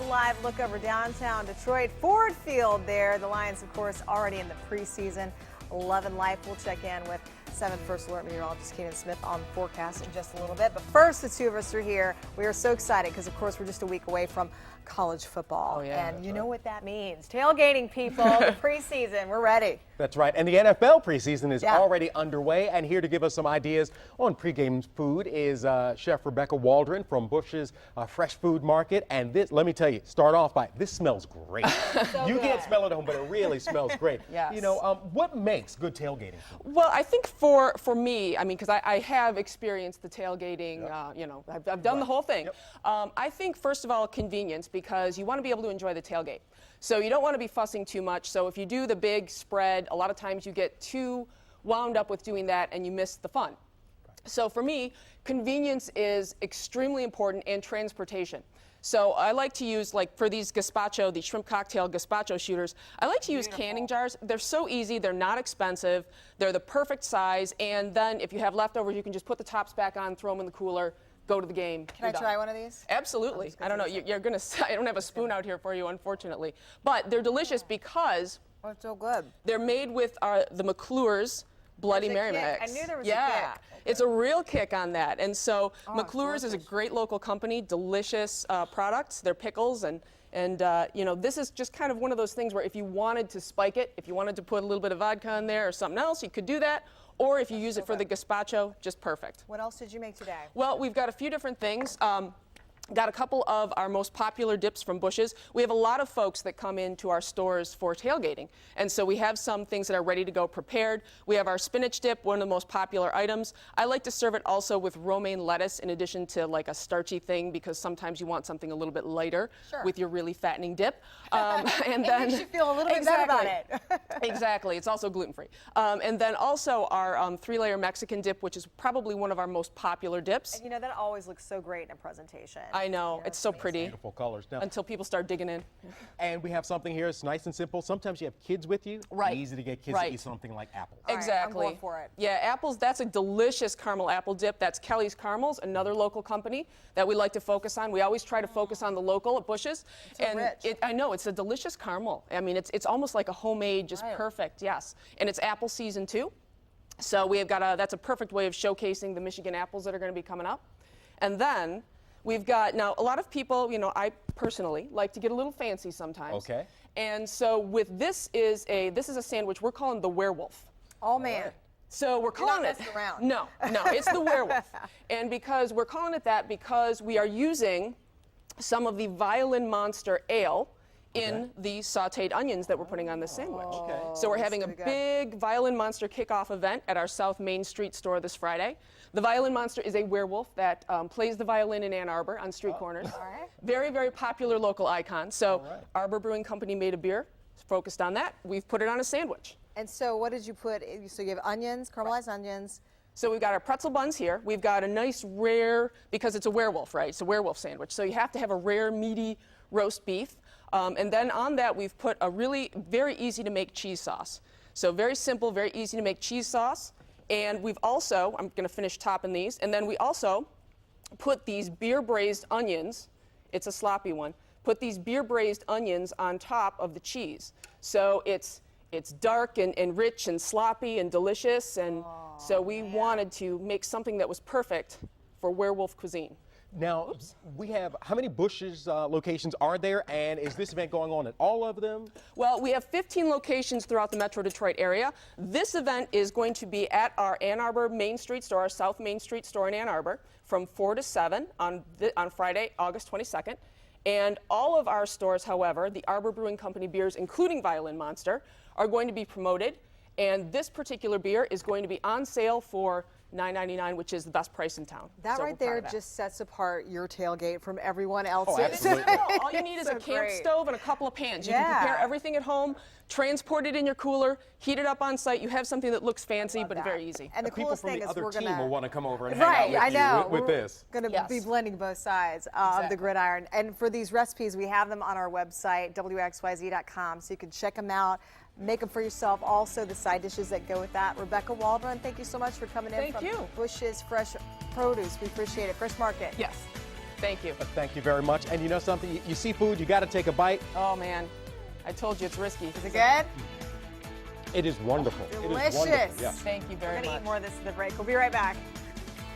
a live look over downtown Detroit. Ford Field there. The Lions, of course, already in the preseason. 11 Life. We'll check in with 7 First Alert meteorologist Keenan Smith on the forecast in just a little bit. But first, the two of us are here. We are so excited because, of course, we're just a week away from college football. Oh, yeah, and you know what that means. Tailgating, people. The preseason. We're ready. That's right. And the NFL preseason is already underway. And here to give us some ideas on pregame food is Chef Rebecca Wauldron from Busch's Fresh Food Market. And this, let me tell you, start off by, this smells great. You can't smell it at home, but it really smells great. Yes. You know, what makes good tailgating food? Well, I think for me, I mean, because I have experienced the tailgating, you know, I've done the whole thing. I think, first of all, convenience, because you want to be able to enjoy the tailgate. So you don't want to be fussing too much. So if you do the big spread, a lot of times you get too wound up with doing that and you miss the fun. So for me, convenience is extremely important, and transportation. So I like to use, like for these gazpacho, these shrimp cocktail gazpacho shooters, I like to use canning jars. They're so easy, they're not expensive, they're the perfect size, and then if you have leftovers, you can just put the tops back on, throw them in the cooler, go to the game. Can I try one of these? Absolutely. I don't know, you're gonna, I don't have a spoon out here for you, unfortunately. But they're delicious because it's so good. They're made with the McClure's Bloody Mary mix. I knew there was a kick. It's a real kick on that. And so McClure's is a great local company, delicious products. They're pickles, and you know, this is just kind of one of those things where if you wanted to spike it, if you wanted to put a little bit of vodka in there or something else, you could do that. Or if you use it for the gazpacho, just perfect. What else did you make today? Well, we've got a few different things. Got a couple of our most popular dips from Busch's. We have a lot of folks that come into our stores for tailgating, and so we have some things that are ready to go prepared. We have our spinach dip, one of the most popular items. I like to serve it also with romaine lettuce in addition to like a starchy thing, because sometimes you want something a little bit lighter with your really fattening dip. And then makes you feel a little bit better about it. Exactly. It's also gluten-free. And then also our 3-layer Mexican dip, which is probably one of our most popular dips. And you know, that always looks so great in a presentation. I know, it's so pretty. Beautiful colors. Now, until people start digging in. And we have something here. It's nice and simple. Sometimes you have kids with you. Right. Easy to get kids to eat something like apples. Exactly. I'm going for it. Yeah, apples. That's a delicious caramel apple dip. That's Kelly's Caramels, another local company that we like to focus on. We always try to focus on the local at Busch's. So and rich. I know, it's a delicious caramel. I mean, it's almost like a homemade, just perfect. Yes, and it's apple season too. So we have got that's a perfect way of showcasing the Michigan apples that are going to be coming up. And then we've got, now a lot of people, you know, I personally like to get a little fancy sometimes. Okay. And so with this is a sandwich we're calling the Werewolf. Oh man. So we're calling it. Messing around. No, it's the Werewolf. And because we're calling it that because we are using some of the Violin Monster ale in the sauteed onions that we're putting on this sandwich. So we're having a big Violin Monster kickoff event at our South Main Street store this Friday. The Violin Monster is a werewolf that plays the violin in Ann Arbor on street corners. Very, very popular local icon. So Arbor Brewing Company made a beer focused on that. We've put it on a sandwich. And so what did you put? So you have onions, caramelized onions. So we've got our pretzel buns here. We've got a nice rare, because it's a werewolf, right? It's a werewolf sandwich. So you have to have a rare, meaty roast beef. And then on that, we've put a really very easy to make cheese sauce. So very simple, very easy to make cheese sauce. And we've also, I'm going to finish topping these, and then we also put these beer braised onions. It's a sloppy one. Put these beer braised onions on top of the cheese. So it's dark and rich and sloppy and delicious. And so we wanted to make something that was perfect for werewolf cuisine. Now, we have, how many Busch's locations are there, and is this event going on at all of them? Well, we have 15 locations throughout the Metro Detroit area. This event is going to be at our Ann Arbor Main Street store, our South Main Street store in Ann Arbor, from 4 to 7 on Friday, August 22nd. And all of our stores, however, the Arbor Brewing Company beers, including Violin Monster, are going to be promoted. And this particular beer is going to be on sale for $9.99, which is the best price in town. That right there just sets apart your tailgate from everyone else's. Oh, absolutely. All you need is a camp stove and a couple of pans. You can prepare everything at home, transport it in your cooler, heat it up on site. You have something that looks fancy but very easy. And the people coolest from thing the is other we're team gonna will want to come over and hang out with you with this. Going to be blending both sides of the gridiron. And for these recipes, we have them on our website, WXYZ.com, so you can check them out. Make them for yourself. Also, the side dishes that go with that. Rebecca Wauldron, thank you so much for coming in from Busch's Fresh Produce. We appreciate it. Fresh Market. Yes. Thank you. Thank you very much. And you know something? You see food, you got to take a bite. Oh, man. I told you it's risky. Is it good? It is wonderful. Delicious. It is wonderful. Yes. Thank you very much. We're going to eat more of this at the break. We'll be right back.